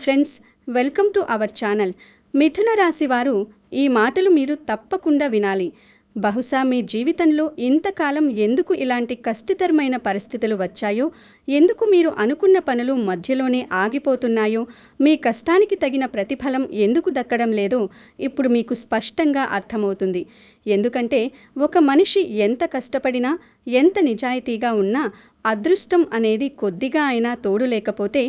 Friends, welcome to our channel. మిథున రాశి వారు ఈ మాటలు మీరు తప్పకుండా వినాలి. బహుశా మీ జీవితంలో ఇంతకాలం ఎందుకు ఇలాంటి కష్టతరమైన పరిస్థితులు వచ్చాయో, ఎందుకు మీరు అనుకున్న పనులు మధ్యలోనే ఆగిపోతున్నాయో, మీ కష్టానికి తగిన ప్రతిఫలం ఎందుకు దక్కడం లేదో ఇప్పుడు మీకు స్పష్టంగా అర్థమవుతుంది. ఎందుకంటే ఒక మనిషి ఎంత కష్టపడినా, ఎంత నిజాయితీగా ఉన్నా అదృష్టం అనేది కొద్దిగా అయినా తోడు లేకపోతే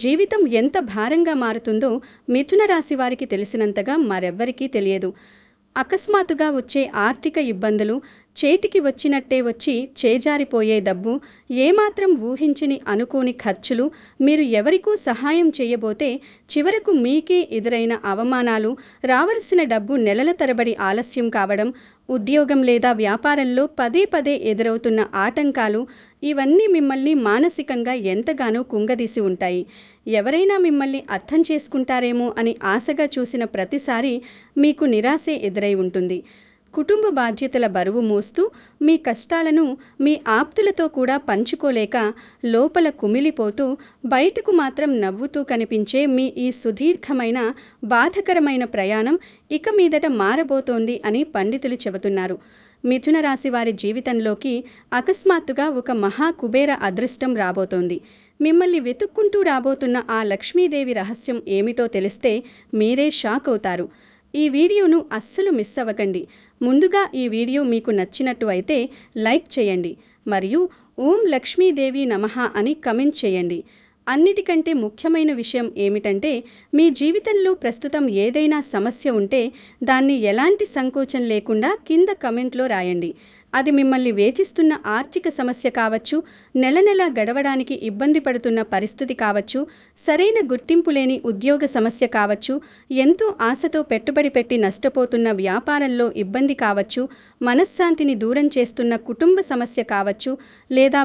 జీవితం ఎంత భారంగా మారుతుందో మిథున రాశి వారికి తెలిసినంతగా మరెవ్వరికీ తెలియదు. అకస్మాత్తుగా వచ్చే ఆర్థిక ఇబ్బందులు, చేతికి వచ్చినట్టే వచ్చి చేజారిపోయే డబ్బు, ఏమాత్రం ఊహించని అనుకోని ఖర్చులు, మీరు ఎవరికూ సహాయం చేయబోతే చివరకు మీకే ఎదురైన అవమానాలు, రావలసిన డబ్బు నెలల తరబడి ఆలస్యం కావడం, ఉద్యోగం లేదా వ్యాపారంలో పదే పదే ఎదురవుతున్న ఆటంకాలు, ఇవన్నీ మిమ్మల్ని మానసికంగా ఎంతగానో కుంగదీసి ఉంటాయి. ఎవరైనా మిమ్మల్ని అర్థం చేసుకుంటారేమో అని ఆశగా చూసిన ప్రతిసారి మీకు నిరాశే ఎదురై ఉంటుంది. కుటుంబ బాధ్యతల బరువు మోస్తూ మీ కష్టాలను మీ ఆప్తులతో కూడా పంచుకోలేక లోపల కుమిలిపోతూ బయటకు మాత్రం నవ్వుతూ కనిపించే మీ ఈ సుదీర్ఘమైన బాధకరమైన ప్రయాణం ఇక మీదట మారబోతోంది అని పండితులు చెబుతున్నారు. మిథున రాశి వారి జీవితంలోకి అకస్మాత్తుగా ఒక మహా కుబేర అదృష్టం రాబోతోంది. మిమ్మల్ని వెతుక్కుంటూ రాబోతున్న ఆ లక్ష్మీదేవి రహస్యం ఏమిటో తెలిస్తే మీరే షాక్ అవుతారు. ఈ వీడియోను అస్సలు మిస్ అవ్వకండి. ముందుగా ఈ వీడియో మీకు నచ్చినట్టు అయితే లైక్ చేయండి మరియు ఓం లక్ష్మీదేవి నమః అని కమెంట్ చేయండి. అన్నిటికంటే ముఖ్యమైన విషయం ఏమిటంటే, మీ జీవితంలో ప్రస్తుతం ఏదైనా సమస్య ఉంటే దాన్ని ఎలాంటి సంకోచం లేకుండా కింద కమెంట్లో రాయండి. అది మిమ్మల్ని వేధిస్తున్న ఆర్థిక సమస్య కావచ్చు, నెల నెల గడవడానికి ఇబ్బంది పడుతున్న పరిస్థితి కావచ్చు, సరైన గుర్తింపు లేని ఉద్యోగ సమస్య కావచ్చు, ఎంతో ఆశతో పెట్టుబడి పెట్టి నష్టపోతున్న వ్యాపారంలో ఇబ్బంది కావచ్చు, మనశ్శాంతిని దూరం చేస్తున్న కుటుంబ సమస్య కావచ్చు, లేదా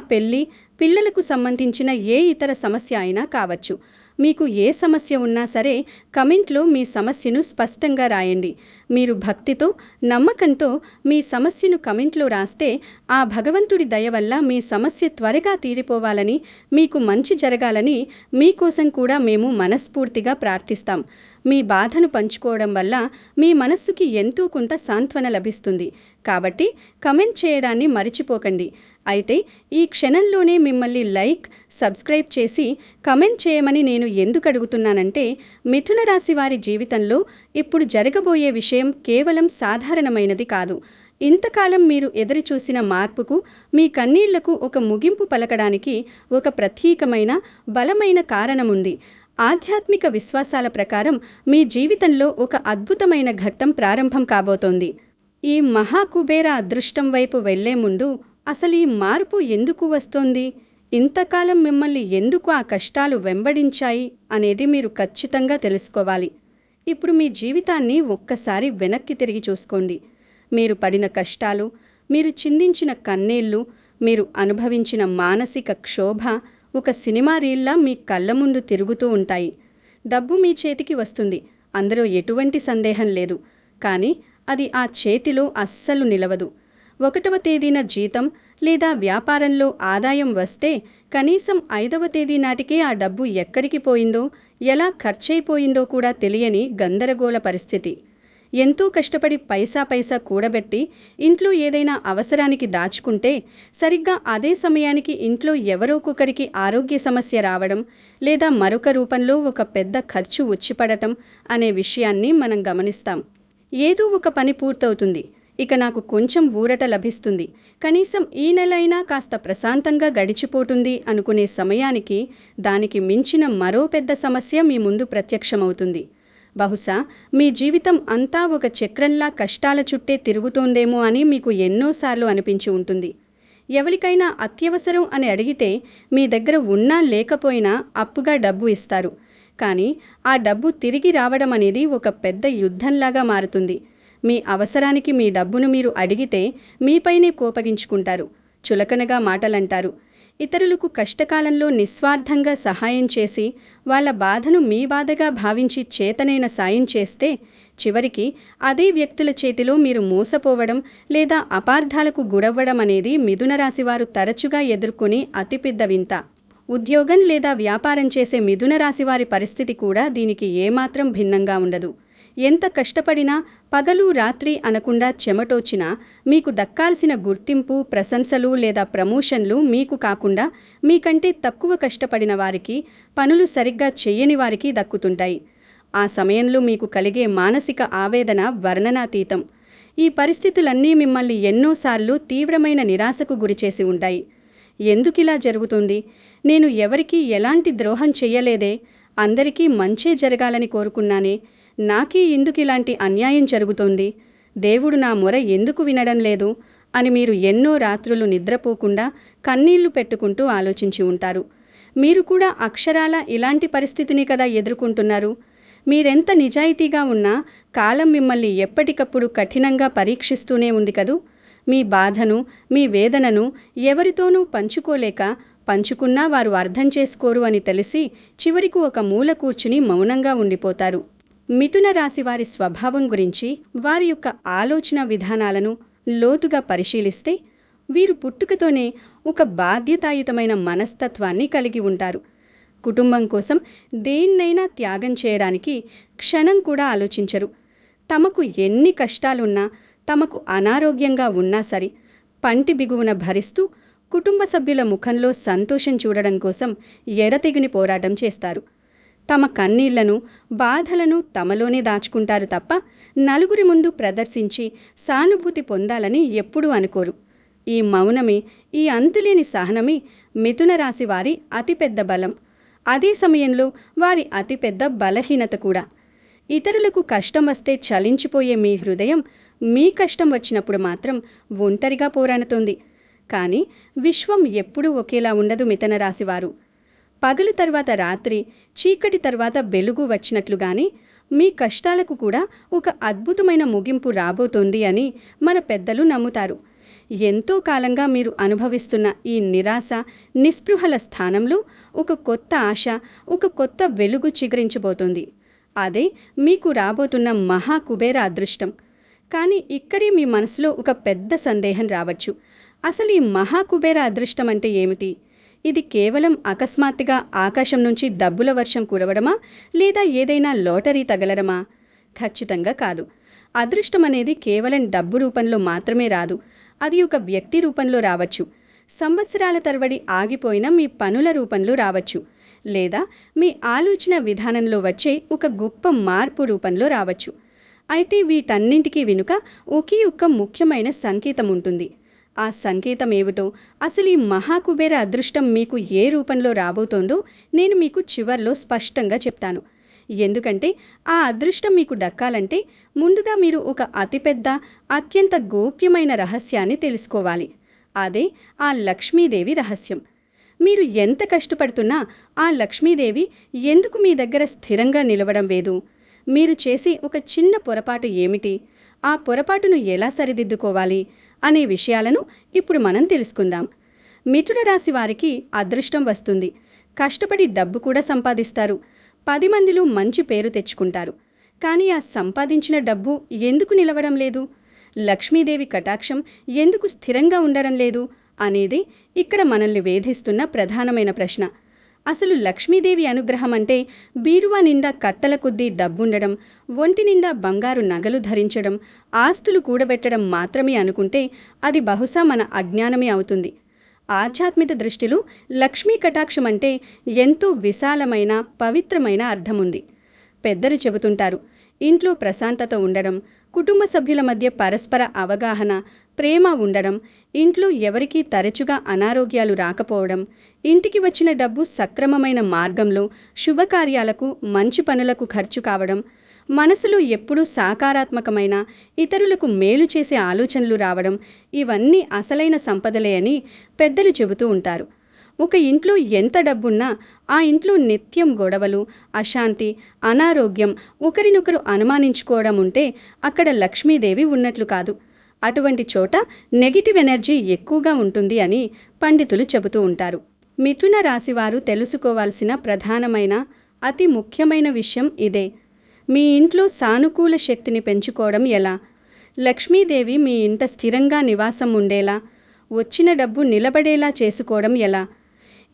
పిల్లలకు సంబంధించిన ఏ ఇతర సమస్య అయినా కావచ్చు. మీకు ఏ సమస్య ఉన్నా సరే కమెంట్లో మీ సమస్యను స్పష్టంగా రాయండి. మీరు భక్తితో, నమ్మకంతో మీ సమస్యను కమెంట్లో రాస్తే ఆ భగవంతుడి దయ వల్ల మీ సమస్య త్వరగా తీరిపోవాలని, మీకు మంచి జరగాలని మీకోసం కూడా మేము మనస్ఫూర్తిగా ప్రార్థిస్తాం. మీ బాధను పంచుకోవడం వల్ల మీ మనస్సుకి ఎంతో కొంత సాంత్వన లభిస్తుంది. కాబట్టి కమెంట్ చేయడాన్ని మరిచిపోకండి. అయితే ఈ క్షణంలోనే మిమ్మల్ని లైక్, సబ్స్క్రైబ్ చేసి కమెంట్ చేయమని నేను ఎందుకు అడుగుతున్నానంటే, మిథున రాశి వారి జీవితంలో ఇప్పుడు జరగబోయే విషయం కేవలం సాధారణమైనది కాదు. ఇంతకాలం మీరు ఎదురుచూసిన మార్పుకు, మీ కన్నీళ్లకు ఒక ముగింపు పలకడానికి ఒక ప్రత్యేకమైన, బలమైన కారణముంది. ఆధ్యాత్మిక విశ్వాసాల ప్రకారం మీ జీవితంలో ఒక అద్భుతమైన ఘట్టం ప్రారంభం కాబోతోంది. ఈ మహాకుబేర అదృష్టం వైపు వెళ్లే ముందు అసలు ఈ మార్పు ఎందుకు వస్తోంది, ఇంతకాలం మిమ్మల్ని ఎందుకు ఆ కష్టాలు వెంబడించాయి అనేది మీరు ఖచ్చితంగా తెలుసుకోవాలి. ఇప్పుడు మీ జీవితాన్ని ఒక్కసారి వెనక్కి తిరిగి చూసుకోండి. మీరు పడిన కష్టాలు, మీరు చిందించిన కన్నీళ్లు, మీరు అనుభవించిన మానసిక క్షోభ ఒక సినిమా రీల్లా మీ కళ్ళ ముందు తిరుగుతూ ఉంటాయి. డబ్బు మీ చేతికి వస్తుంది, అందులో ఎటువంటి సందేహం లేదు. కానీ అది ఆ చేతిలో అస్సలు నిలవదు. 1వ తేదీన జీతం లేదా వ్యాపారంలో ఆదాయం వస్తే కనీసం 5వ తేదీ నాటికే ఆ డబ్బు ఎక్కడికి పోయిందో, ఎలా ఖర్చయిపోయిందో కూడా తెలియని గందరగోళ పరిస్థితి. ఎంతో కష్టపడి పైసా కూడబెట్టి ఇంట్లో ఏదైనా అవసరానికి దాచుకుంటే సరిగ్గా అదే సమయానికి ఇంట్లో ఎవరోకొకరికి ఆరోగ్య సమస్య రావడం, లేదా మరొక రూపంలో ఒక పెద్ద ఖర్చు వచ్చిపడటం అనే విషయాన్ని మనం గమనిస్తాం. ఏదో ఒక పని పూర్తవుతుంది, ఇక నాకు కొంచెం ఊరట లభిస్తుంది, కనీసం ఈ నెలైనా కాస్త ప్రశాంతంగా గడిచిపోతుంది అనుకునే సమయానికి దానికి మించిన మరో పెద్ద సమస్య మీ ముందు ప్రత్యక్షమవుతుంది. బహుశా మీ జీవితం అంతా ఒక చక్రంలా కష్టాల చుట్టే తిరుగుతోందేమో అని మీకు ఎన్నోసార్లు అనిపించి ఉంటుంది. ఎవరికైనా అత్యవసరం అని అడిగితే మీ దగ్గర ఉన్నా లేకపోయినా అప్పుగా డబ్బు ఇస్తారు. కానీ ఆ డబ్బు తిరిగి రావడం అనేది ఒక పెద్ద యుద్ధంలాగా మారుతుంది. మీ అవసరానికి మీ డబ్బును మీరు అడిగితే మీపైనే కోపగించుకుంటారు, చులకనగా మాటలంటారు. ఇతరులకు కష్టకాలంలో నిస్వార్థంగా సహాయం చేసి వాళ్ళ బాధను మీ బాధగా భావించి చేతనైన సాయం చేస్తే చివరికి అదే వ్యక్తుల చేతిలో మీరు మోసపోవడం లేదా అపార్థాలకు గురవ్వడం అనేది మిథున రాశివారు తరచుగా ఎదుర్కొనే అతిపెద్ద వింత. ఉద్యోగం లేదా వ్యాపారం చేసే మిథున రాశి వారి పరిస్థితి కూడా దీనికి ఏమాత్రం భిన్నంగా ఉండదు. ఎంత కష్టపడినా, పగలు రాత్రి అనకుండా చెమటోచినా మీకు దక్కాల్సిన గుర్తింపు, ప్రశంసలు లేదా ప్రమోషన్లు మీకు కాకుండా మీకంటే తక్కువ కష్టపడిన వారికి, పనులు సరిగ్గా చెయ్యని వారికి దక్కుతుంటాయి. ఆ సమయంలో మీకు కలిగే మానసిక ఆవేదన వర్ణనాతీతం. ఈ పరిస్థితులన్నీ మిమ్మల్ని ఎన్నోసార్లు తీవ్రమైన నిరాశకు గురిచేసి ఉంటాయి. ఎందుకిలా జరుగుతుంది? నేను ఎవరికీ ఎలాంటి ద్రోహం చెయ్యలేదే, అందరికీ మంచే జరగాలని కోరుకున్నానే, నాకీ ఎందుకిలాంటి అన్యాయం జరుగుతోంది, దేవుడు నా మొర ఎందుకు వినడం లేదు అని మీరు ఎన్నో రాత్రులు నిద్రపోకుండా కన్నీళ్లు పెట్టుకుంటూ ఆలోచించి ఉంటారు. మీరు కూడా అక్షరాల ఇలాంటి పరిస్థితిని కదా ఎదుర్కొంటున్నారు. మీరెంత నిజాయితీగా ఉన్నా కాలం మిమ్మల్ని ఎప్పటికప్పుడు కఠినంగా పరీక్షిస్తూనే ఉంది కదూ. మీ బాధను, మీ వేదనను ఎవరితోనూ పంచుకోలేక, పంచుకున్నా వారు అర్థం చేసుకోరు అని తెలిసి చివరికి ఒక మూల కూర్చుని మౌనంగా ఉండిపోతారు. మిథున రాశి వారి స్వభావం గురించి, వారి యొక్క ఆలోచన విధానాలను లోతుగా పరిశీలిస్తే వీరు పుట్టుకతోనే ఒక బాధ్యతాయుతమైన మనస్తత్వాన్ని కలిగి ఉంటారు. కుటుంబం కోసం దేన్నైనా త్యాగం చేయడానికి క్షణం కూడా ఆలోచించరు. తమకు ఎన్ని కష్టాలున్నా, తమకు అనారోగ్యంగా ఉన్నా సరే పంటి బిగువున భరిస్తూ కుటుంబ సభ్యుల ముఖంలో సంతోషం చూడడం కోసం ఎడతెగిని పోరాటం చేస్తారు. తమ కన్నీళ్లను, బాధలను తమలోనే దాచుకుంటారు తప్ప నలుగురి ముందు ప్రదర్శించి సానుభూతి పొందాలని ఎప్పుడూ అనుకోరు. ఈ మౌనమే, ఈ అంతులేని సహనమే మిథున రాశి వారి అతిపెద్ద బలం. అదే సమయంలో వారి అతిపెద్ద బలహీనత కూడా. ఇతరులకు కష్టం వస్తే చలించిపోయే మీ హృదయం మీ కష్టం వచ్చినప్పుడు మాత్రం ఒంటరిగా పోరాడుతుంది. కానీ విశ్వం ఎప్పుడూ ఒకేలా ఉండదు మిథున రాశివారు. పగలు తర్వాత రాత్రి, చీకటి తర్వాత వెలుగు వచ్చినట్లుగానే మీ కష్టాలకు కూడా ఒక అద్భుతమైన ముగింపు రాబోతోంది అని మన పెద్దలు నమ్ముతారు. ఎంతో కాలంగా మీరు అనుభవిస్తున్న ఈ నిరాశ, నిస్పృహల స్థానంలో ఒక కొత్త ఆశ, ఒక కొత్త వెలుగు చిగురించబోతోంది. అదే మీకు రాబోతున్న మహా కుబేర అదృష్టం. కానీ ఇక్కడే మీ మనసులో ఒక పెద్ద సందేహం రావచ్చు. అసలు ఈ మహా కుబేర అదృష్టం అంటే ఏమిటి? ఇది కేవలం అకస్మాత్తుగా ఆకాశం నుంచి డబ్బుల వర్షం కురవడమా, లేదా ఏదైనా లాటరీ తగలడమా? ఖచ్చితంగా కాదు. అదృష్టం అనేది కేవలం డబ్బు రూపంలో మాత్రమే రాదు. అది ఒక వ్యక్తి రూపంలో రావచ్చు, సంవత్సరాల తరబడి ఆగిపోయిన మీ పనుల రూపంలో రావచ్చు, లేదా మీ ఆలోచన విధానంలో వచ్చే ఒక గొప్ప మార్పు రూపంలో రావచ్చు. అయితే వీటన్నింటికీ వెనుక ఒకే ఒక్క ముఖ్యమైన సంకేతం ఉంటుంది. ఆ సంకేతం ఏమిటో, అసలు ఈ మహాకుబేర అదృష్టం మీకు ఏ రూపంలో రాబోతోందో నేను మీకు చివర్లో స్పష్టంగా చెప్తాను. ఎందుకంటే ఆ అదృష్టం మీకు దక్కాలంటే ముందుగా మీరు ఒక అతిపెద్ద, అత్యంత గోప్యమైన రహస్యాన్ని తెలుసుకోవాలి. అదే ఆ లక్ష్మీదేవి రహస్యం. మీరు ఎంత కష్టపడుతున్నా ఆ లక్ష్మీదేవి ఎందుకు మీ దగ్గర స్థిరంగా నిలవడం లేదు? మీరు చేసే ఒక చిన్న పొరపాటు ఏమిటి? ఆ పొరపాటును ఎలా సరిదిద్దుకోవాలి అనే విషయాలను ఇప్పుడు మనం తెలుసుకుందాం. మిథున రాశి వారికి అదృష్టం వస్తుంది, కష్టపడి డబ్బు కూడా సంపాదిస్తారు, 10 మందిలో మంచి పేరు తెచ్చుకుంటారు. కానీ ఆ సంపాదించిన డబ్బు ఎందుకు నిలవడం లేదు? లక్ష్మీదేవి కటాక్షం ఎందుకు స్థిరంగా ఉండడం లేదు అనేది ఇక్కడ మనల్ని వేధిస్తున్న ప్రధానమైన ప్రశ్న. అసలు లక్ష్మీదేవి అనుగ్రహం అంటే బీరువా నిండా కట్టల కొద్దీ డబ్బుండడం, ఒంటి నిండా బంగారు నగలు ధరించడం, ఆస్తులు కూడబెట్టడం మాత్రమే అనుకుంటే అది బహుశా మన అజ్ఞానమే అవుతుంది. ఆధ్యాత్మిక దృష్టిలో లక్ష్మీ కటాక్షం అంటే ఎంతో విశాలమైన, పవిత్రమైన అర్థముంది. పెద్దలు చెబుతుంటారు, ఇంట్లో ప్రశాంతత ఉండడం, కుటుంబ సభ్యుల మధ్య పరస్పర అవగాహన, ప్రేమ ఉండడం, ఇంట్లో ఎవరికీ తరచుగా అనారోగ్యాలు రాకపోవడం, ఇంటికి వచ్చిన డబ్బు సక్రమమైన మార్గంలో శుభకార్యాలకు, మంచి పనులకు ఖర్చు కావడం, మనసులో ఎప్పుడూ సాకారాత్మకమైన, ఇతరులకు మేలు చేసే ఆలోచనలు రావడం, ఇవన్నీ అసలైన సంపదలే అని పెద్దలు చెబుతూ ఉంటారు. ఒక ఇంట్లో ఎంత డబ్బున్నా ఆ ఇంట్లో నిత్యం గొడవలు, అశాంతి, అనారోగ్యం, ఒకరినొకరు అనుమానించుకోవడం ఉంటే అక్కడ లక్ష్మీదేవి ఉన్నట్లు కాదు. అటువంటి చోట నెగిటివ్ ఎనర్జీ ఎక్కువగా ఉంటుంది అని పండితులు చెబుతూ ఉంటారు. మిథున రాశివారు తెలుసుకోవాల్సిన ప్రధానమైన, అతి ముఖ్యమైన విషయం ఇదే. మీ ఇంట్లో సానుకూల శక్తిని పెంచుకోవడం ఎలా? లక్ష్మీదేవి మీ ఇంట స్థిరంగా నివాసం ఉండేలా, వచ్చిన డబ్బు నిలబడేలా చేసుకోవడం ఎలా?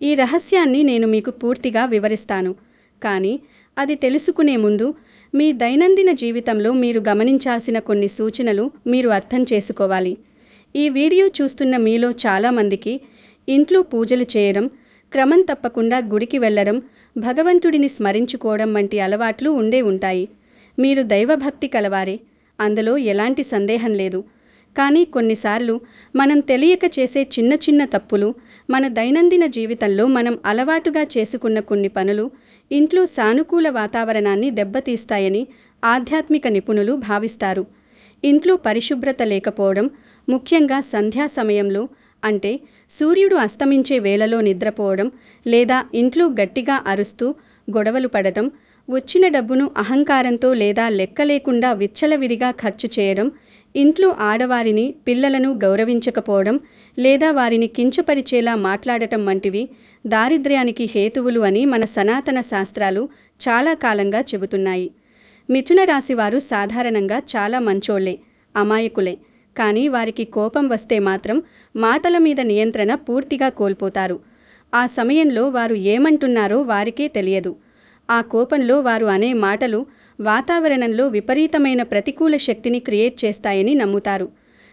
ఈ రహస్యాన్ని నేను మీకు పూర్తిగా వివరిస్తాను. కానీ అది తెలుసుకునే ముందు మీ దైనందిన జీవితంలో మీరు గమనించాల్సిన కొన్ని సూచనలు మీరు అర్థం చేసుకోవాలి. ఈ వీడియో చూస్తున్న మీలో చాలామందికి ఇంట్లో పూజలు చేయడం, క్రమం తప్పకుండా గుడికి వెళ్ళడం, భగవంతుడిని స్మరించుకోవడం వంటి అలవాట్లు ఉండే ఉంటాయి. మీరు దైవభక్తి కలవారే, అందులో ఎలాంటి సందేహం లేదు. కానీ కొన్నిసార్లు మనం తెలియక చేసే చిన్న చిన్న తప్పులు, మన దైనందిన జీవితంలో మనం అలవాటుగా చేసుకున్న కొన్ని పనులు ఇంట్లో సానుకూల వాతావరణాన్ని దెబ్బతీస్తాయని ఆధ్యాత్మిక నిపుణులు భావిస్తారు. ఇంట్లో పరిశుభ్రత లేకపోవడం, ముఖ్యంగా సంధ్యా సమయంలో, అంటే సూర్యుడు అస్తమించే వేళలో నిద్రపోవడం, లేదా ఇంట్లో గట్టిగా అరుస్తూ గొడవలు పడటం, వచ్చిన డబ్బును అహంకారంతో లేదా లెక్కలేకుండా విచ్చలవిడిగా ఖర్చు చేయడం, ఇంట్లో ఆడవారిని, పిల్లలను గౌరవించకపోవడం లేదా వారిని కించపరిచేలా మాట్లాడటం వంటివి దారిద్ర్యానికి హేతువులు అని మన సనాతన శాస్త్రాలు చాలా కాలంగా చెబుతున్నాయి. మిథున రాశివారు సాధారణంగా చాలా మంచోళ్లే, అమాయకులే. కానీ వారికి కోపం వస్తే మాత్రం మాటల మీద నియంత్రణ పూర్తిగా కోల్పోతారు. ఆ సమయంలో వారు ఏమంటున్నారో వారికే తెలియదు. ఆ కోపంలో వారు అనే మాటలు వాతావరణంలో విపరీతమైన ప్రతికూల శక్తిని క్రియేట్ చేస్తాయని నమ్ముతారు.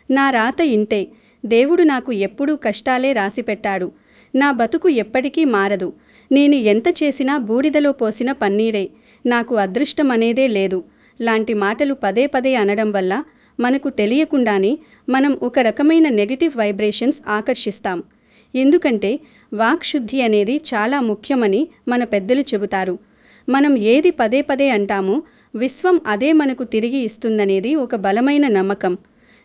నా రాత ఇంతే, దేవుడు నాకు ఎప్పుడూ కష్టాలే రాసిపెట్టాడు, నా బతుకు ఎప్పటికీ మారదు, నేను ఎంత చేసినా బూడిదలో పోసిన పన్నీరే, నాకు అదృష్టం అనేదే లేదు లాంటి మాటలు పదే పదే అనడం వల్ల మనకు తెలియకుండానే మనం ఒక రకమైన నెగటివ్ వైబ్రేషన్స్ ఆకర్షిస్తాం. ఎందుకంటే వాక్శుద్ధి అనేది చాలా ముఖ్యమని మన పెద్దలు చెబుతారు. మనం ఏది పదే పదే అంటామో విశ్వం అదే మనకు తిరిగి ఇస్తుందనేది ఒక బలమైన నమ్మకం.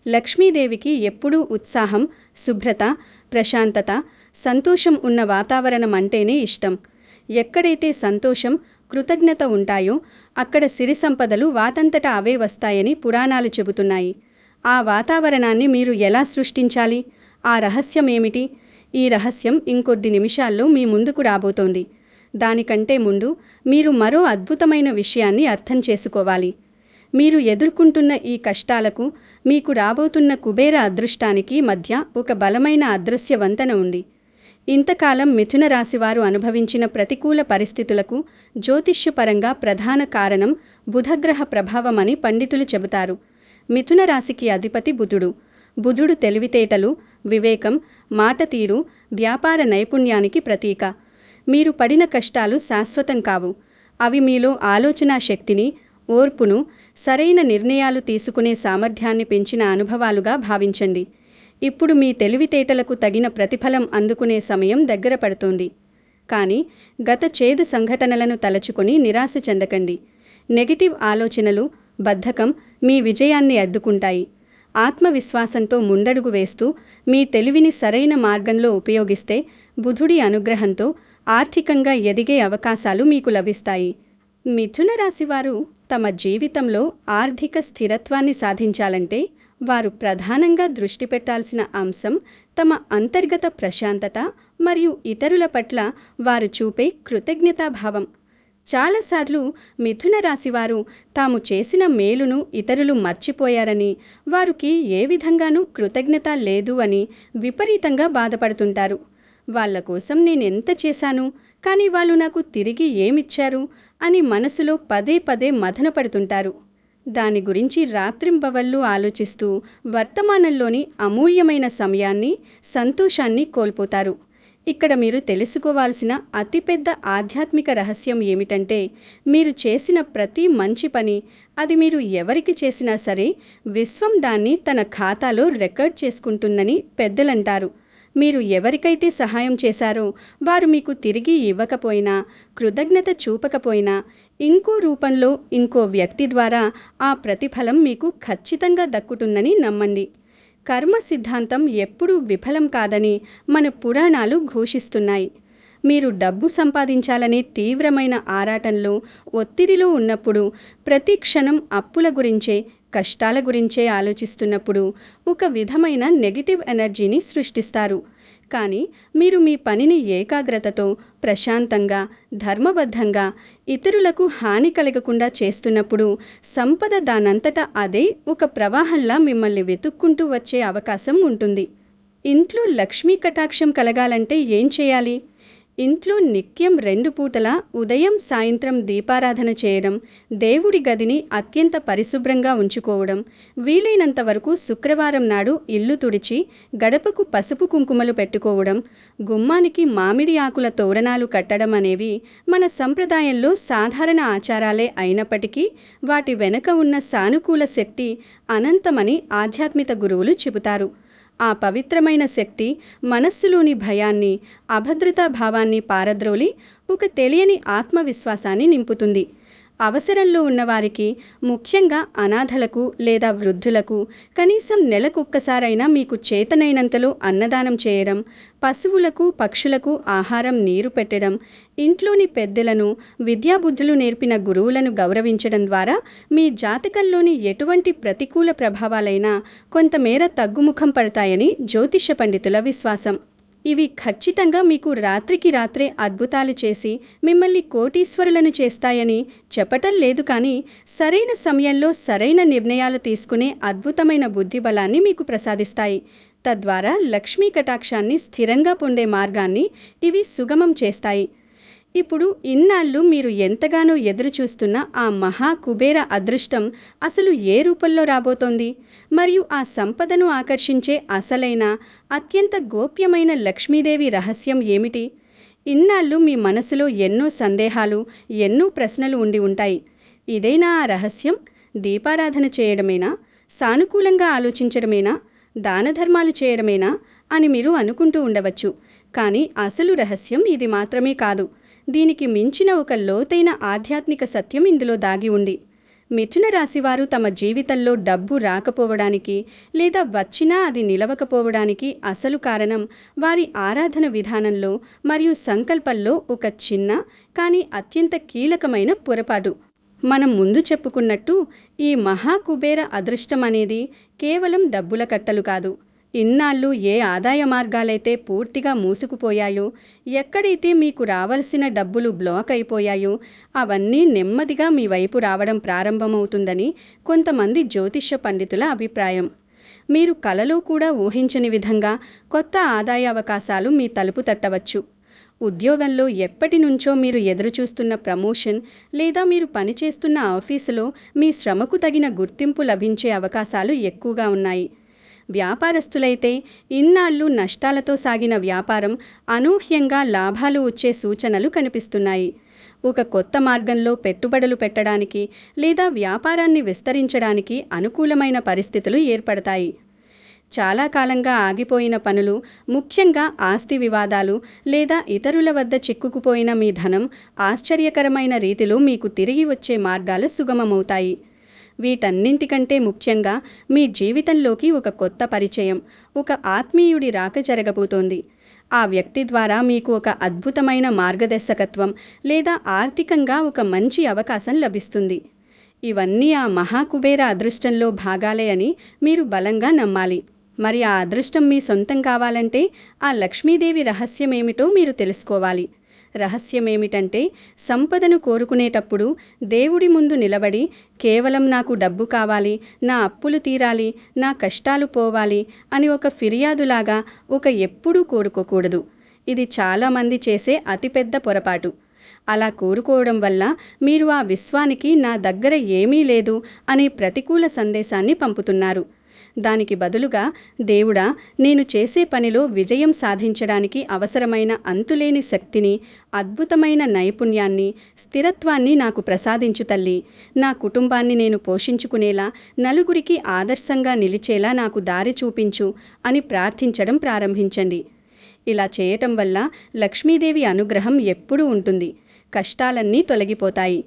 లక్ష్మీదేవికి ఎప్పుడూ ఉత్సాహం, శుభ్రత, ప్రశాంతత, సంతోషం ఉన్న వాతావరణం అంటేనే ఇష్టం. ఎక్కడైతే సంతోషం, కృతజ్ఞత ఉంటాయో అక్కడ సిరి సంపదలు వాటంతట అవే వస్తాయని పురాణాలు చెబుతున్నాయి. ఆ వాతావరణాన్ని మీరు ఎలా సృష్టించాలి? ఆ రహస్యం ఏమిటి? ఈ రహస్యం ఇంకొద్ది నిమిషాల్లో మీ ముందుకు రాబోతోంది. దానికంటే ముందు మీరు మరో అద్భుతమైన విషయాన్ని అర్థం చేసుకోవాలి. మీరు ఎదుర్కొంటున్న ఈ కష్టాలకు, మీకు రాబోతున్న కుబేర అదృష్టానికి మధ్య ఒక బలమైన అదృశ్య వంతెన ఉంది. ఇంతకాలం మిథున రాశివారు అనుభవించిన ప్రతికూల పరిస్థితులకు జ్యోతిష్యపరంగా ప్రధాన కారణం బుధగ్రహ ప్రభావమని పండితులు చెబుతారు. మిథున రాశికి అధిపతి బుధుడు. బుధుడు తెలివితేటలు, వివేకం, మాట తీరు, వ్యాపార నైపుణ్యానికి ప్రతీక. మీరు పడిన కష్టాలు శాశ్వతం కావు. అవి మీలో ఆలోచనా శక్తిని, ఓర్పును, సరైన నిర్ణయాలు తీసుకునే సామర్థ్యాన్ని పెంచిన అనుభవాలుగా భావించండి. ఇప్పుడు మీ తెలివితేటలకు తగిన ప్రతిఫలం అందుకునే సమయం దగ్గర పడుతోంది. కానీ గత చేదు సంఘటనలను తలచుకొని నిరాశ చెందకండి. నెగటివ్ ఆలోచనలు, బద్ధకం మీ విజయాన్ని అడ్డుకుంటాయి. ఆత్మవిశ్వాసంతో ముందడుగు వేస్తూ మీ తెలివిని సరైన మార్గంలో ఉపయోగిస్తే బుధుడి అనుగ్రహంతో ఆర్థికంగా ఎదిగే అవకాశాలు మీకు లభిస్తాయి. మిథున రాశివారు తమ జీవితంలో ఆర్థిక స్థిరత్వాన్ని సాధించాలంటే వారు ప్రధానంగా దృష్టి పెట్టాల్సిన అంశం తమ అంతర్గత ప్రశాంతత మరియు ఇతరుల పట్ల వారు చూపే కృతజ్ఞతాభావం. చాలాసార్లు మిథున రాశివారు తాము చేసిన మేలును ఇతరులు మర్చిపోయారని, వారికి ఏ విధంగానూ కృతజ్ఞత లేదు అని విపరీతంగా బాధపడుతుంటారు. వాళ్ళ కోసం నేనెంత చేశాను, కానీ వాళ్ళు నాకు తిరిగి ఏమిచ్చారు అని మనసులో పదే పదే మదనపడుతుంటారు. దాని గురించి రాత్రింబవళ్ళు ఆలోచిస్తూ వర్తమానంలోని అమూల్యమైన సమయాన్ని, సంతోషాన్ని కోల్పోతారు. ఇక్కడ మీరు తెలుసుకోవాల్సిన అతిపెద్ద ఆధ్యాత్మిక రహస్యం ఏమిటంటే, మీరు చేసిన ప్రతి మంచి పని, అది మీరు ఎవరికి చేసినా సరే విశ్వం దాన్ని తన ఖాతాలో రికార్డ్ చేసుకుంటుందని పెద్దలంటారు. మీరు ఎవరికైతే సహాయం చేశారో వారు మీకు తిరిగి ఇవ్వకపోయినా, కృతజ్ఞత చూపకపోయినా, ఇంకో రూపంలో ఇంకో వ్యక్తి ద్వారా ఆ ప్రతిఫలం మీకు ఖచ్చితంగా దక్కుతుందని నమ్మండి. కర్మ సిద్ధాంతం ఎప్పుడూ విఫలం కాదని మన పురాణాలు ఘోషిస్తున్నాయి. మీరు డబ్బు సంపాదించాలనే తీవ్రమైన ఆరాటంలో, ఒత్తిడిలో ఉన్నప్పుడు, ప్రతి క్షణం అప్పుల గురించే, కష్టాల గురించే ఆలోచిస్తున్నప్పుడు ఒక విధమైన నెగటివ్ ఎనర్జీని సృష్టిస్తారు. కానీ మీరు మీ పనిని ఏకాగ్రతతో, ప్రశాంతంగా, ధర్మబద్ధంగా, ఇతరులకు హాని కలగకుండా చేస్తున్నప్పుడు సంపద దానంతటా అదే ఒక ప్రవాహంలా మిమ్మల్ని వెతుక్కుంటూ వచ్చే అవకాశం ఉంటుంది. ఇంట్లో లక్ష్మీ కటాక్షం కలగాలంటే ఏం చేయాలి? ఇంట్లో నిత్యం 2 పూటలా ఉదయం సాయంత్రం దీపారాధన చేయడం, దేవుడి గదిని అత్యంత పరిశుభ్రంగా ఉంచుకోవడం, వీలైనంత వరకు శుక్రవారం నాడు ఇల్లు తుడిచి గడపకు పసుపు కుంకుమలు పెట్టుకోవడం, గుమ్మానికి మామిడి ఆకుల తోరణాలు కట్టడం అనేవి మన సంప్రదాయంలో సాధారణ ఆచారాలే అయినప్పటికీ వాటి వెనుక ఉన్న సానుకూల శక్తి అనంతమని ఆధ్యాత్మిక గురువులు చెబుతారు. ఆ పవిత్రమైన శక్తి మనస్సులోని భయాన్ని, అభద్రతా భావాన్ని పారద్రోలి ఒక తెలియని ఆత్మవిశ్వాసాన్ని నింపుతుంది. అవసరంలో ఉన్నవారికి, ముఖ్యంగా అనాథలకు లేదా వృద్ధులకు కనీసం నెలకొక్కసారైనా మీకు చేతనైనంతలో అన్నదానం చేయడం, పశువులకు పక్షులకు ఆహారం నీరు పెట్టడం, ఇంట్లోని పెద్దలను, విద్యాబుద్ధులు నేర్పిన గురువులను గౌరవించడం ద్వారా మీ జాతకంలోని ఎటువంటి ప్రతికూల ప్రభావాలైనా కొంతమేర తగ్గుముఖం పడతాయని జ్యోతిష పండితుల విశ్వాసం. ఇవి ఖచ్చితంగా మీకు రాత్రికి రాత్రే అద్భుతాలు చేసి మిమ్మల్ని కోటీశ్వరులను చేస్తాయని చెప్పటం లేదు, కానీ సరైన సమయంలో సరైన నిర్ణయాలు తీసుకునే అద్భుతమైన బుద్ధిబలాన్ని మీకు ప్రసాదిస్తాయి. తద్వారా లక్ష్మీ కటాక్షాన్ని స్థిరంగా పొందే మార్గాన్ని ఇవి సుగమం చేస్తాయి. ఇప్పుడు ఇన్నాళ్ళు మీరు ఎంతగానో ఎదురుచూస్తున్న ఆ మహా కుబేర అదృష్టం అసలు ఏ రూపంలో రాబోతోంది? మరియు ఆ సంపదను ఆకర్షించే అసలైన, అత్యంత గోప్యమైన లక్ష్మీదేవి రహస్యం ఏమిటి? ఇన్నాళ్ళు మీ మనసులో ఎన్నో సందేహాలు, ఎన్నో ప్రశ్నలు ఉండి ఉంటాయి. ఇదేనా ఆ రహస్యం? దీపారాధన చేయడమేనా? సానుకూలంగా ఆలోచించడమేనా? దానధర్మాలు చేయడమేనా అని మీరు అనుకుంటూ ఉండవచ్చు. కానీ అసలు రహస్యం ఇది మాత్రమే కాదు. దీనికి మించిన ఒక లోతైన ఆధ్యాత్మిక సత్యం ఇందులో దాగి ఉంది. మిథున రాశివారు తమ జీవితంలో డబ్బు రాకపోవడానికి లేదా వచ్చినా అది నిలవకపోవడానికి అసలు కారణం వారి ఆరాధన విధానంలో మరియు సంకల్పంలో ఒక చిన్న కానీ అత్యంత కీలకమైన పొరపాటు. మనం ముందు చెప్పుకున్నట్టు ఈ మహాకుబేర అదృష్టం అనేది కేవలం డబ్బుల కట్టలు కాదు. ఇన్నాళ్ళు ఏ ఆదాయ మార్గాలైతే పూర్తిగా మూసుకుపోయాయో, ఎక్కడైతే మీకు రావలసిన డబ్బులు బ్లాక్ అయిపోయాయో అవన్నీ నెమ్మదిగా మీ వైపు రావడం ప్రారంభమవుతుందని కొంతమంది జ్యోతిష్య పండితుల అభిప్రాయం. మీరు కలలో కూడా ఊహించని విధంగా కొత్త ఆదాయ అవకాశాలు మీ తలుపు తట్టవచ్చు. ఉద్యోగంలో ఎప్పటి నుంచో మీరు ఎదురుచూస్తున్న ప్రమోషన్ లేదా మీరు పనిచేస్తున్న ఆఫీసులో మీ శ్రమకు తగిన గుర్తింపు లభించే అవకాశాలు ఎక్కువగా ఉన్నాయి. వ్యాపారస్తులైతే ఇన్నాళ్ళు నష్టాలతో సాగిన వ్యాపారం అనూహ్యంగా లాభాలు వచ్చే సూచనలు కనిపిస్తున్నాయి. ఒక కొత్త మార్గంలో పెట్టుబడులు పెట్టడానికి లేదా వ్యాపారాన్ని విస్తరించడానికి అనుకూలమైన పరిస్థితులు ఏర్పడతాయి. చాలా కాలంగా ఆగిపోయిన పనులు, ముఖ్యంగా ఆస్తి వివాదాలు లేదా ఇతరుల వద్ద చిక్కుకుపోయిన మీ ధనం ఆశ్చర్యకరమైన రీతిలో మీకు తిరిగి వచ్చే మార్గాలు సుగమమవుతాయి. వీటన్నింటికంటే ముఖ్యంగా మీ జీవితంలోకి ఒక కొత్త పరిచయం, ఒక ఆత్మీయుడి రాక జరగబోతోంది. ఆ వ్యక్తి ద్వారా మీకు ఒక అద్భుతమైన మార్గదర్శకత్వం లేదా ఆర్థికంగా ఒక మంచి అవకాశం లభిస్తుంది. ఇవన్నీ ఆ మహాకుబేర అదృష్టంలో భాగాలే అని మీరు బలంగా నమ్మాలి. మరి ఆ అదృష్టం మీ సొంతం కావాలంటే ఆ లక్ష్మీదేవి రహస్యమేమిటో మీరు తెలుసుకోవాలి. రహస్యమేమిటంటే, సంపదను కోరుకునేటప్పుడు దేవుడి ముందు నిలబడి కేవలం నాకు డబ్బు కావాలి, నా అప్పులు తీరాలి, నా కష్టాలు పోవాలి అని ఒక ఫిర్యాదులాగా ఎప్పుడూ కోరుకోకూడదు. ఇది చాలామంది చేసే అతిపెద్ద పొరపాటు. అలా కోరుకోవడం వల్ల మీరు ఆ విశ్వానికి నా దగ్గర ఏమీ లేదు అనే ప్రతికూల సందేశాన్ని పంపుతున్నారు. దానికి బదులుగా, దేవుడా, నేను చేసే పనిలో విజయం సాధించడానికి అవసరమైన అంతులేని శక్తిని, అద్భుతమైన నైపుణ్యాన్ని, స్థిరత్వాన్ని నాకు ప్రసాదించు తల్లి. నా కుటుంబాన్ని నేను పోషించుకునేలా, నలుగురికి ఆదర్శంగా నిలిచేలా నాకు దారి చూపించు అని ప్రార్థించడం ప్రారంభించండి. ఇలా చేయటం వల్ల లక్ష్మీదేవి అనుగ్రహం ఎప్పుడూ ఉంటుంది. కష్టాలన్నీ తొలగిపోతాయి.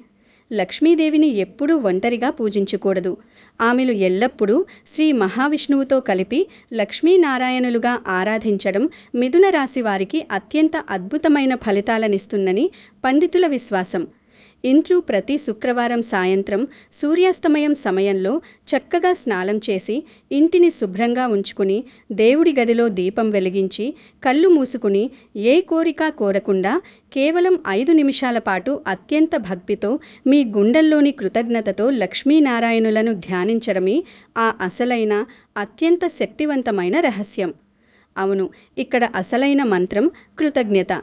లక్ష్మీదేవిని ఎప్పుడూ ఒంటరిగా పూజించకూడదు. ఆమెను ఎల్లప్పుడూ శ్రీ మహావిష్ణువుతో కలిపి లక్ష్మీనారాయణులుగా ఆరాధించడం మిథున రాశి వారికి అత్యంత అద్భుతమైన ఫలితాలనిస్తుందని పండితుల విశ్వాసం. ఇంట్లో ప్రతి శుక్రవారం సాయంత్రం సూర్యాస్తమయం సమయంలో చక్కగా స్నానం చేసి ఇంటిని శుభ్రంగా ఉంచుకుని దేవుడి గదిలో దీపం వెలిగించి కళ్ళు మూసుకుని ఏ కోరిక కోరకుండా కేవలం 5 నిమిషాల పాటు అత్యంత భక్తితో మీ గుండెల్లోని కృతజ్ఞతతో లక్ష్మీనారాయణులను ధ్యానించడమే ఆ అసలైన అత్యంత శక్తివంతమైన రహస్యం. అవును, ఇక్కడ అసలైన మంత్రం కృతజ్ఞత.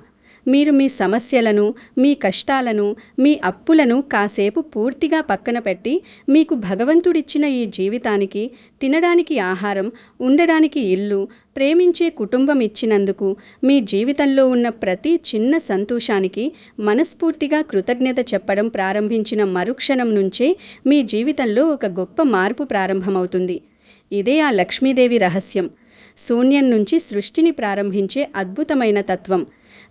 మీరు మీ సమస్యలను, మీ కష్టాలను, మీ అప్పులను కాసేపు పూర్తిగా పక్కన పెట్టి మీకు భగవంతుడిచ్చిన ఈ జీవితానికి తినడానికి ఆహారం, ఉండడానికి ఇల్లు, ప్రేమించే కుటుంబం ఇచ్చినందుకు మీ జీవితంలో ఉన్న ప్రతి చిన్న సంతోషానికి మనస్ఫూర్తిగా కృతజ్ఞత చెప్పడం ప్రారంభించిన మరుక్షణం నుంచే మీ జీవితంలో ఒక గొప్ప మార్పు ప్రారంభమవుతుంది. ఇదే ఆ లక్ష్మీదేవి రహస్యం. శూన్యం నుంచి సృష్టిని ప్రారంభించే అద్భుతమైన తత్వం.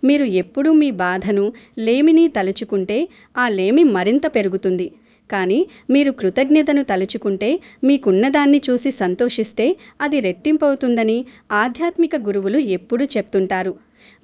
మీరు ఎప్పుడూ మీ బాధను, లేమిని తలుచుకుంటే ఆ లేమి మరింత పెరుగుతుంది. కానీ మీరు కృతజ్ఞతను తలుచుకుంటే, మీకున్నదాన్ని చూసి సంతోషిస్తే అది రెట్టింపవుతుందని ఆధ్యాత్మిక గురువులు ఎప్పుడూ చెప్తుంటారు.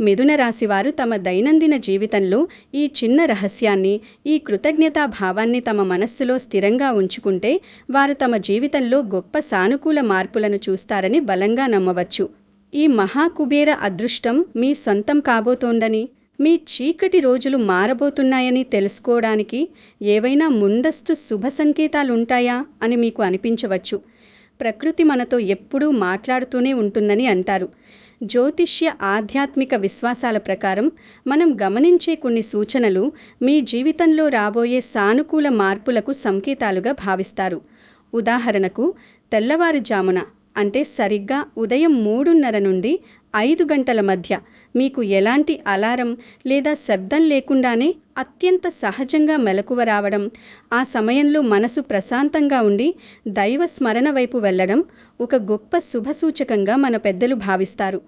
మిథున రాశివారు తమ దైనందిన జీవితంలో ఈ చిన్న రహస్యాన్ని, ఈ కృతజ్ఞతా భావాన్ని తమ మనస్సులో స్థిరంగా ఉంచుకుంటే వారు తమ జీవితంలో గొప్ప సానుకూల మార్పులను చూస్తారని బలంగా నమ్మవచ్చు. ఈ మహాకుబేర అదృష్టం మీ సొంతం కాబోతోందని, మీ చీకటి రోజులు మారబోతున్నాయని తెలుసుకోవడానికి ఏవైనా ముందస్తు శుభ సంకేతాలుంటాయా అని మీకు అనిపించవచ్చు. ప్రకృతి మనతో ఎప్పుడూ మాట్లాడుతూనే ఉంటుందని అంటారు. జ్యోతిష్య ఆధ్యాత్మిక విశ్వాసాల ప్రకారం మనం గమనించే కొన్ని సూచనలు మీ జీవితంలో రాబోయే సానుకూల మార్పులకు సంకేతాలుగా భావిస్తారు. ఉదాహరణకు, తెల్లవారుజామున అంటే సరిగ్గా ఉదయం 3:30 నుండి 5 గంటల మధ్య మీకు ఎలాంటి అలారం లేదా శబ్దం లేకుండానే అత్యంత సహజంగా మెలకువ రావడం, ఆ సమయంలో మనసు ప్రశాంతంగా ఉండి దైవ స్మరణ వైపు వెళ్ళడం ఒక గొప్ప శుభసూచకంగా మన పెద్దలు భావిస్తారు.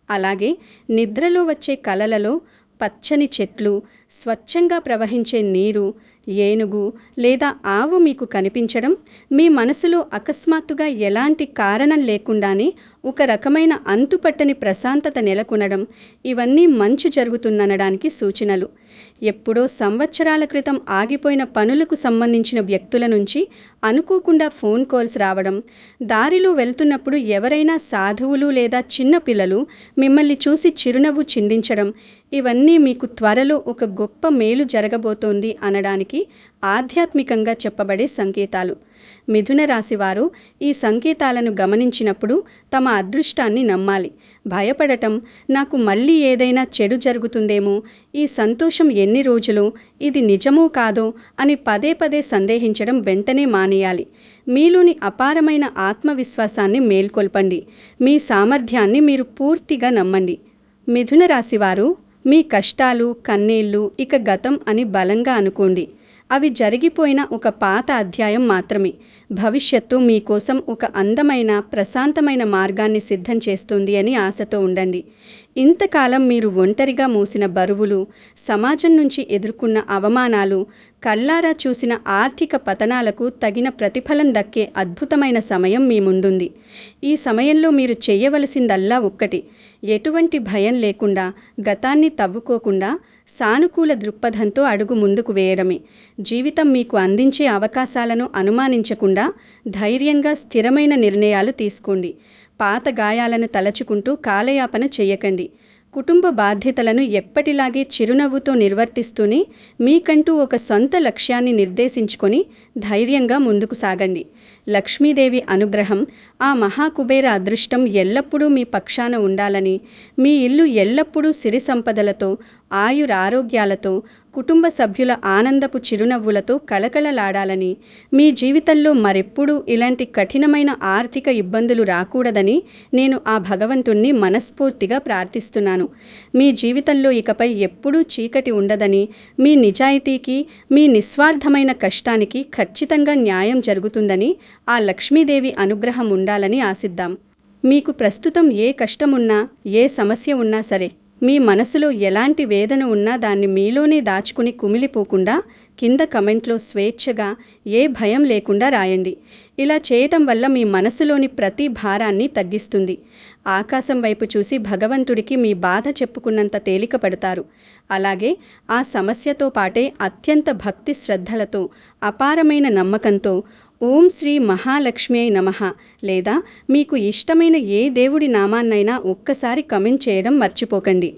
అలాగే నిద్రలో వచ్చే కలలలో పచ్చని చెట్లు, స్వచ్ఛంగా ప్రవహించే నీరు, ఏనుగు లేదా ఆవు మీకు కనిపించడం, మీ మనసులో అకస్మాత్తుగా ఎలాంటి కారణం లేకుండానే ఒక రకమైన అంతుపట్టని ప్రశాంతత నెలకొనడం, ఇవన్నీ మంచు జరుగుతుందనడానికి సూచనలు. ఎప్పుడో సంవత్సరాల క్రితం ఆగిపోయిన పనులకు సంబంధించిన వ్యక్తుల నుంచి అనుకోకుండా ఫోన్ కాల్స్ రావడం, దారిలో వెళ్తున్నప్పుడు ఎవరైనా సాధువులు లేదా చిన్నపిల్లలు మిమ్మల్ని చూసి చిరునవ్వు చిందించడం, ఇవన్నీ మీకు త్వరలో ఒక గొప్ప మేలు జరగబోతోంది అనడానికి ఆధ్యాత్మికంగా చెప్పబడే సంకేతాలు. మిథున రాశివారు ఈ సంకేతాలను గమనించినప్పుడు తమ అదృష్టాన్ని నమ్మాలి. భయపడటం, నాకు మళ్ళీ ఏదైనా చెడు జరుగుతుందేమో, ఈ సంతోషం ఎన్ని రోజులు, ఇది నిజమో కాదో అని పదే పదే సందేహించడం వెంటనే మానేయాలి. మీలోని అపారమైన ఆత్మవిశ్వాసాన్ని మేల్కొల్పండి. మీ సామర్థ్యాన్ని మీరు పూర్తిగా నమ్మండి. మిథున రాశివారు, మీ కష్టాలు, కన్నీళ్లు ఇక గతం అని బలంగా అనుకోండి. అవి జరిగిపోయిన ఒక పాత అధ్యాయం మాత్రమే. భవిష్యత్తు మీకోసం ఒక అందమైన, ప్రశాంతమైన మార్గాన్ని సిద్ధం చేస్తుంది అని ఆశతో ఉండండి. ఇంతకాలం మీరు ఒంటరిగా మోసిన బరువులు, సమాజం నుంచి ఎదుర్కొన్న అవమానాలు, కళ్ళారా చూసిన ఆర్థిక పతనాలకు తగిన ప్రతిఫలం దక్కే అద్భుతమైన సమయం మీ ముందుంది. ఈ సమయంలో మీరు చేయవలసిందల్లా ఒక్కటి, ఎటువంటి భయం లేకుండా, గతాన్ని తవ్వుకోకుండా సానుకూల దృక్పథంతో అడుగు ముందుకు వేయడమే. జీవితం మీకు అందించే అవకాశాలను అనుమానించకుండా ధైర్యంగా స్థిరమైన నిర్ణయాలు తీసుకోండి. పాత గాయాలను తలచుకుంటూ కాలయాపన చెయ్యకండి. కుటుంబ బాధ్యతలను ఎప్పటిలాగే చిరునవ్వుతో నిర్వర్తిస్తూనే మీకంటూ ఒక సొంత లక్ష్యాన్ని నిర్దేశించుకొని ధైర్యంగా ముందుకు సాగండి. లక్ష్మీదేవి అనుగ్రహం, ఆ మహాకుబేర అదృష్టం ఎల్లప్పుడూ మీ పక్షాన ఉండాలని, మీ ఇల్లు ఎల్లప్పుడూ సిరి సంపదలతో, ఆయురారోగ్యాలతో, కుటుంబ సభ్యుల ఆనందపు చిరునవ్వులతో కళకళలాడాలని, మీ జీవితంలో మరెప్పుడూ ఇలాంటి కఠినమైన ఆర్థిక ఇబ్బందులు రాకూడదని నేను ఆ భగవంతుణ్ణి మనస్ఫూర్తిగా ప్రార్థిస్తున్నాను. మీ జీవితంలో ఇకపై ఎప్పుడూ చీకటి ఉండదని, మీ నిజాయితీకి, మీ నిస్వార్థమైన కష్టానికి ఖచ్చితంగా న్యాయం జరుగుతుందని, ఆ లక్ష్మీదేవి అనుగ్రహం ఉండాలని ఆశిద్దాం. మీకు ప్రస్తుతం ఏ కష్టమున్నా, ఏ సమస్య ఉన్నా సరే, మీ మనసులో ఎలాంటి వేదన ఉన్నా దాన్ని మీలోనే దాచుకుని కుమిలిపోకుండా కింద కమెంట్లో స్వేచ్ఛగా, ఏ భయం లేకుండా రాయండి. ఇలా చేయటం వల్ల మీ మనసులోని ప్రతి భారాన్ని తగ్గిస్తుంది. ఆకాశం వైపు చూసి భగవంతుడికి మీ బాధ చెప్పుకున్నంత తేలిక పడతారు. అలాగే ఆ సమస్యతో పాటే అత్యంత భక్తి శ్రద్ధలతో, అపారమైన నమ్మకంతో ఓం శ్రీ మహాలక్ష్మ్యై నమః లేదా మీకు ఇష్టమైన ఏ దేవుడి నామాన్నైనా ఒక్కసారి కమెంట్ చేయడం మర్చిపోకండి.